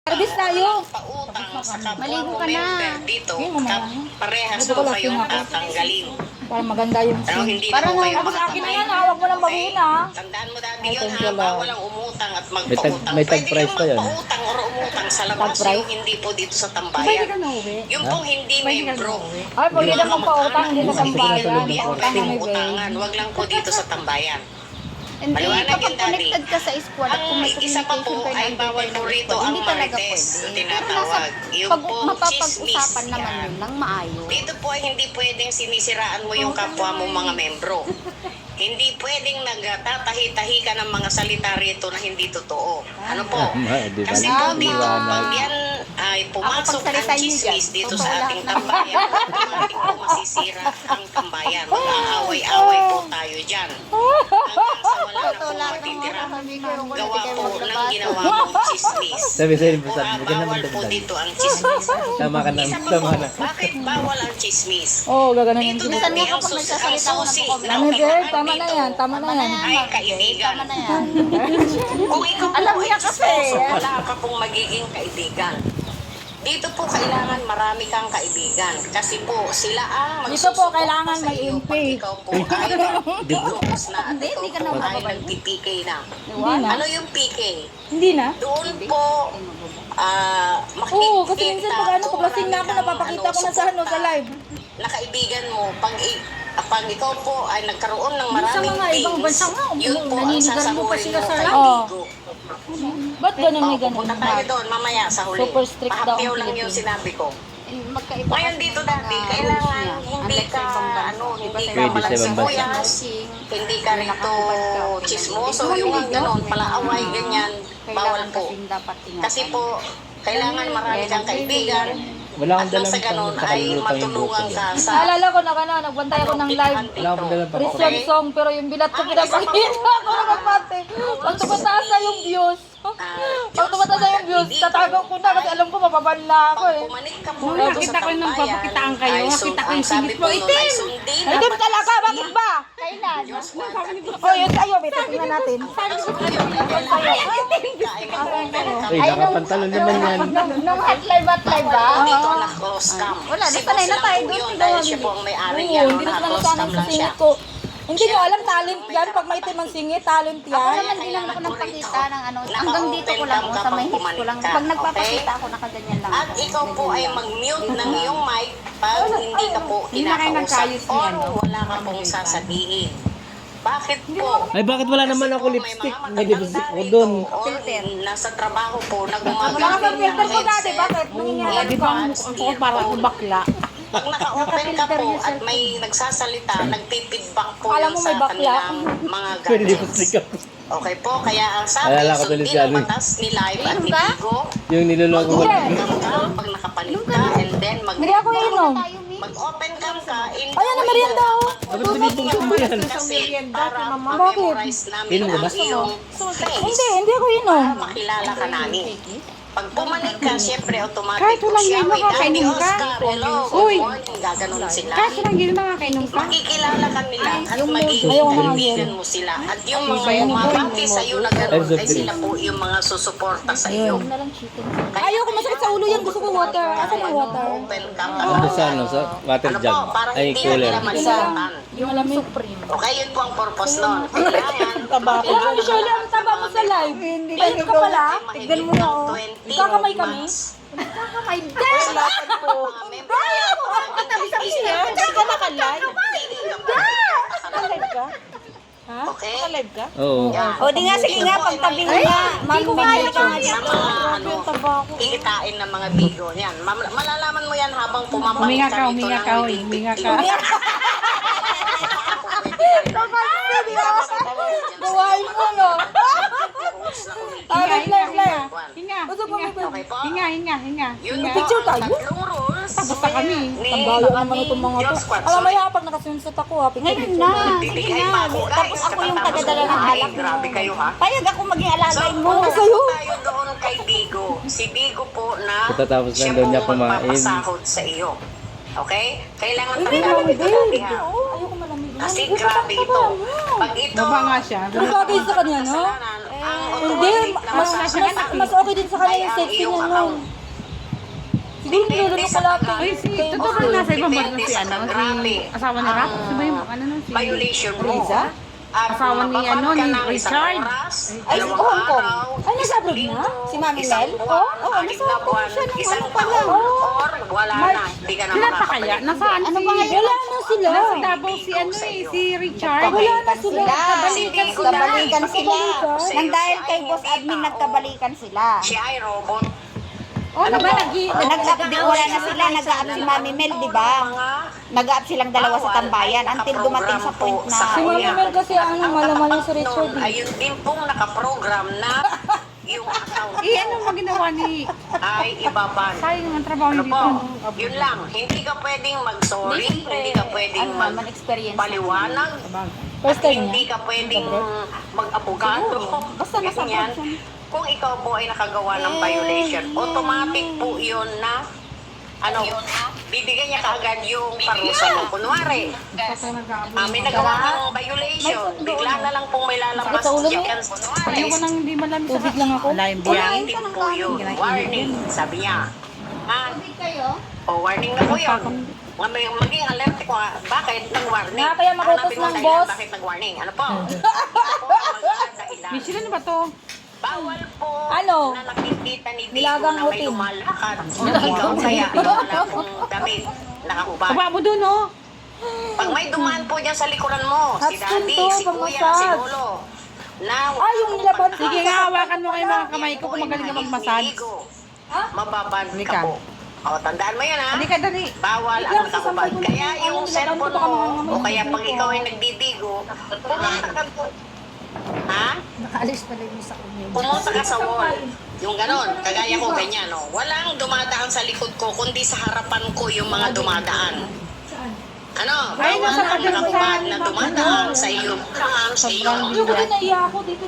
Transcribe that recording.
Service tayo. Pautang sa kapwa Maligo mo ka na. member dito, parehas Ito ko mo lang kayong pinaka- tatanggalin. Para maganda yung Pero scene. hindi Para na nga kayo ako sa akin na yan, huwag mo nang baguhin, ha? Tandaan mo dati Ay, yun, thank ha? you, Lord. Bawal ang umutang at magpautang. May tag Pwede price yung pa yun. magpautang or umutang sa labas, Tag price? yung hindi po dito sa Pwede tambayan. ka na uwi. Yung pong hindi membro. Ay, pwede Yung na mga magpautang kamag-anak dito mo, sa hindi tambayan. kayo bibigyan, Pautang pwede kami, mong babe. utangan. Wag lang po dito sa tambayan. Hindi, Maliwanag kapag yun, Daddy. connected ka sa squad at kung Ang may isa pa po communication kayo ay ng bawal po rito ang hindi talaga Martes pwede. na Pero tinatawag. Yung pag pong mapapag-usapan chismis, naman yan. yun ng maayos. Dito po ay hindi pwedeng sinisiraan mo yung kapwa mo mga membro. Hindi pwedeng nagtatahi-tahi ka ng mga salita rito na hindi totoo. Ano po? Di ba? Kasi po Tama. dito, pag yan ay pumasok Ako, ang pagsalita niyo chismis dyan, dito totoo sa lahat ating na. tambayan, automatic po masisira ang tambayan. Mag-aaway-away po tayo dyan. Hanggang sa wala na Totoo po lang matitira. sabi ko, kung Gawa hindi kayo po ng maglabas. ginawa mong chismis. Sabi sa'yo, sabi mo, ganun Bawal naman po dagdag. dito ang chismis. Tama ka na, Isa pa tama po, na. bakit bawal ang chismis? Oo, gaganan yung Dito Minsan dati nga ang kapag nagsasalita ang ako, susi napakomment. ng Ano, girl? kailangan Tama na dito yan, tama na yan. ay kaibigan. Tama na yan. Kung ikaw po Alam ay niya kasi, chismoso, eh. wala ka pong magiging kaibigan. Dito po kailangan marami kang kaibigan. Kasi po, sila ang Dito po, magsusuporta kailangan sa may iyo MP. pag ikaw po ay focus na at Hindi, ikaw hindi ka po na ay mababalik. nagpi-PK na. Hindi na. Ano yung PK? Hindi na. Doon po, makikita Oo, kasi minsan pag ano, kung pag lasing na ako, marami kang, napapakita ko na sa ano, sa suporta live. na kaibigan mo. Pag ikaw po ay nagkaroon ng Minsan maraming mga ibang things, bansa nga, yun po ang naninigan mo pa sasahurin sila mo sa kay live. Oo. Bigo. Ba't ganun may ganun? Punta tayo doon mamaya sa huli. Super strict daw ang Pahapyaw lang yung Philippines. sinabi ko. Magkaiba Ngayon kasi dito ng dati, mga kailangan rules niya. hindi Unlike ka, sa ibang bansa. hindi ka Pwede sa malang ibang bansa. sibuyas, hindi ka rito chismoso, yung ganon, palaaway, ganyan, bawal Kailangan po. kasing dapat ingatan. Kasi po, kailangan marami kang kaibigan, Wala at akong nang dalang sa ganon pang- ay pakalulutang yung matulungan buko ka yan. sa Naalala ko na ano, nagbantay ako ng live. Wala akong dalang pang- Christian song, pero yung bilat ko pinapakita ako nakapate. Pag tumataas na yung views. Pag tumataas na yung views, tatagaw ko na kasi alam ko mababan na ako eh. pumanik ka po Nung rito nakita sa ko nung tambayan, papakitaan kayo, ay nakita ko ang yung sabi singit po mo, nun ay sundin. Ay, doon talaga, bakit ba? Kailan? Oh, yun sa'yo, may tingnan natin. Ay, nakapantalon naman yan. Nung hot live ba? Dito na close cam. Wala, Si di sanay na boss tayo lang po doon, yun, hindi dahil naman siya po ang may-ari Oo, niya. hindi na sila nasanay sa singit ko. Hindi nyo alam, talent yan. Pag maitim ang singit, talent Ako yan. naman din lang ako nagpakita ng ano, hanggang dito ko lang, sa may hips ko lang. Pag nagpapakita ako, nakaganyan lang At ako. ikaw po ay mag-mute ng iyong mic pag hindi ka po Hindi na kayo kinakausap nagkaayos or niyan, no? wala ka pong sasabihin. Bakit po? Ay, bakit wala naman Kasi ako po, lipstick? mga May lipstick matatanda ako rito doon. or nasa trabaho po na Wala ka gumagamit sa filter ko dati, headset, bakit? Nangyayari Di ba ang mukha ko para akong bakla? Pag naka-open ka po at may nagsasalita, nagpipidback po Akala yun mo sa may bakla. kanilang mga Pwede gadgets. lipstick ako. Okay po, kaya ang sabi, Alala ko tuloy sundin si ang ano eh. batas ni Live at ni Inom ka? Bigo. Yung niloloko ko. Mag-open cam ka pag nakapalit ka, and then Hindi ako inom. mag-open cam ka. Ayan na, merienda ako. Bakit binibungso mo yan? Kasi para Bakit? ma-memorize namin Inom ka ba? ang iyong face. Hindi ako inom. Para makilala ka namin. Pag pumanik ka, syempre automatic Kahit po walang siya. yelo, Wait, Daddy kakainom ka. Oscar, hello, Uy. good morning. Gaganon sila. Kaso lang yun nakakainom ka. Makikilala ka nila at magiging ayaw nga kaibigan mo sila. At yung mga bumabati sa iyo na gano'n ay sila po yung mga susuporta sa iyo. Ayaw ko, masakit sa ulo yan. Gusto ko water. Asan ang water? Open cam. Ano sa ano? Sa water Ano jug. po, parang Ay, hindi na cooler. nila malimutan. Yung alamig. Okay, yun po ang purpose nun. Kailangan, Alam mo, Shirley, ang taba mo sa live. Ayun ka pala. Tignan mo na ako. Kakamay kami. Kakamay din! Katabi Hindi ka nakalive. Nakalive ka? Ha? Okay? Nakalive ka? Oo. O di nga, sige nga, pagtabi mo nga. Hindi ko kaya ka nga Sa dito. mga kikitain ng mga bigo. Yan. Malalaman mo yan habang pumapalit Huminga ka ka, rito huminga ng ka, within huminga 50. ka. Gawain mo, no? Live, live, live. Hinga, Gusto mo hinga. Okay po? Hinga, hinga, hinga. Yun Hinga. po Picture ang tayo? tatlong rules. Basta kami. Tambayo naman itong mga to. Alam mo yan, pag nakasunset ako, ha? Ngayon na, sige Bibigay na. pa ako, guys. Tapos ako yung tagadala ng Ay, alak mo. grabe kayo, ha? Payag ako maging alagay mo. Sa'yo? Tayo doon kay Bigo. Si Bigo po na Pagkatapos lang siya daw po niya kumain. magpapasahod sa iyo. Okay? Kailangan Hindi tandaan na, ito hindi. dati, ha? Ayoko malamig. Kasi grabe ito. Pag ito, Baba nga siya. Pero bagay sa kanya, no? kasalanan, ang Hindi, automatic na masasagot mas okay din sa kanya ay yung ang sexy iyong niya account. nun. Siguro nilulunok ko lahat Ay, eh. Si, totoo ba nasa ibang bansa si ano, si asawa ni Rap? Si ba yung ano nun? Si Violation mo. Riza? At Asawa ni mababad ano, ka ni ng isang Richard? oras, Ay, dalawang sa Hong Kong. araw, Ay, nasa abroad isang na? linggo, Si Mami isang Mel? buwan, Oo, anim nasa na Hong Kong buwan, siya nung isang ano pa lang. taon, or wala na, hindi ka na Sila pa kaya? makakabalik. Nasaan Ano si... ba ngayon? Wala na sila. Nasa Davao si ano eh, si Richard. Wala na sila. Nagkabalikan sila. Nagkabalikan sila. Sa'yo, Nang dahil siya kay ay Boss hindi Admin, tao. nagkabalikan sila. Siya ay robot. Oh, Ano diba po? Nag-up, wala na sila, nag-up si Mami Mel, di ba? Nag-up silang dalawa sa tambayan until dumating sa point na Si Mami Mel kasi ang malaman si Richard. Ayun din pong nakaprogram na yung account Eh, ano ba ginawa ni... ay ibaban. Sayang ang trabaho Ano niya po? dito. Yun lang. Hindi ka pwedeng mag-sorry. Hindi ka pwedeng ano naman experience. magpaliwanag. First At time hindi niya? ka pwedeng mag-abogado. Basta nasa Ganyan. Kung ikaw po ay nakagawa ng violation, automatic po yun na bibigyan niya kaagad yung parusa mo. Kunwari, may nagawa ng violation, bigla na lang pong may lalabas Sakit sa ulo mo? dyan. Ayoko nang hindi malam sa... Tubig lang ako. Wala yung Unahin biyahe. din po yun. Warning, sabi niya. Ha? kayo? O, warning na po yun. Maging alert ko. Bakit nag-warning? Nga, kaya makutos Hanapin mo ng dahilan, boss. Bakit nag-warning? Ano po? Ano po ang magiging dahilan? Michelle, ano ba to? Bawal po Ano? na nakikita ni Digo Nilagang na may utin. lumalakad. Ikaw kaya wala pong damit. Nakahubad. Baba mo dun, oh. Pag may dumaan po dyan sa likuran mo, si Hot skin daddy, to, si kuya, si pang-massage. lolo. Na, Ay, yung nilaban. Sige nga, hawakan mo kayo mga kamay ko kung magaling ka mag-massage. Mababad ka Halika. po. O, tandaan mo yun ha. Hindi ka dali. Bawal ang nakahubad. Kaya yung cellphone mo, o kaya pag ikaw ay nagdidigo, pumunta ka po. Ha? Nakaalis pala yung sa kanya. Pumunta ka sa wall. Yung ganon, kagaya ko ganyan, no? Walang dumadaan sa likod ko, kundi sa harapan ko yung mga dumadaan. Ano? Ay, Bawal nasa ang pagkakas nakahubad sa- na dumadaan sa iyo. Sa iyo. Yung ko din naiya ako dito.